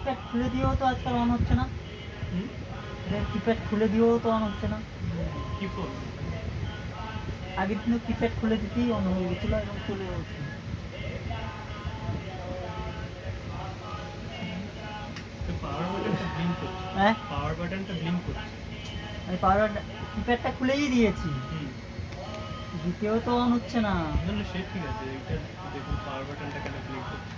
Keypad খুলে দিয়েও তো আজকাল অন হচ্ছে না। কিপ্যাড খুলে দিয়েও তো অন হচ্ছে না। কি ফোন? আগের দিনও কিপ্যাড খুলে দিতেই অন হয়ে গেছিলো এবং চলে হচ্ছে। পাওয়ার বাটনটা ব্লিঙ্ক করছে। হ্যাঁ, পাওয়ার বাটনটা ব্লিঙ্ক করছে। আমি পাওয়ার কিপ্যাডটা খুলেই দিয়েছি, হুম। দিতেও তো অন হচ্ছে না। না না, সে ঠিক আছে, এটা দেখুন পাওয়ার বাটনটা কেন ব্লিঙ্ক করছে।